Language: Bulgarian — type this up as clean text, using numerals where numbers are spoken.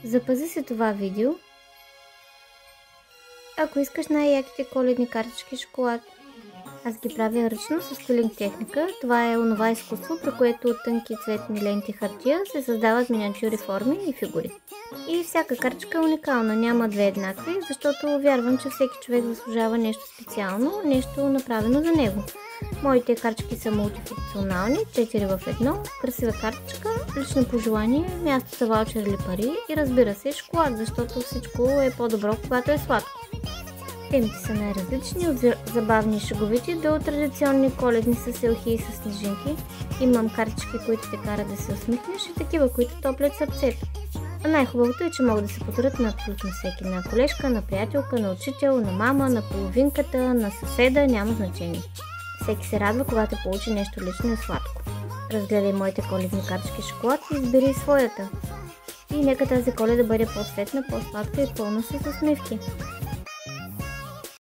Запази си това видео, ако искаш най-яките коледни картички шоколад. Аз ги правя ръчно с пилинг техника. Това е онова изкуство, при което от тънки цветни ленти хартия се създават миниатюри форми и фигури. И всяка картичка е уникална, няма две еднакви, защото вярвам, че всеки човек заслужава нещо специално, нещо направено за него. Моите картички са мултифункционални, 4 в 1, красива картичка, лично пожелание, място за ваучер или пари и разбира се шоколад, защото всичко е по-добро, когато е сладко. Темите са най-различни, от забавни и шеговити до традиционни коледни с елхи и с снежинки. Имам картички, които те карат да се усмихнеш и такива, които топлят сърцето. А най-хубавото е, че могат да се подарят на абсолютно всеки. На колежка, на приятелка, на учител, на мама, на половинката, на съседа, няма значение. Всеки се радва, когато получи нещо лично и сладко. Разгледай моите коледни картички шоколад и избери своята. И нека тази Коледа бъде по-светна, по-сладка и пълна с усмивки.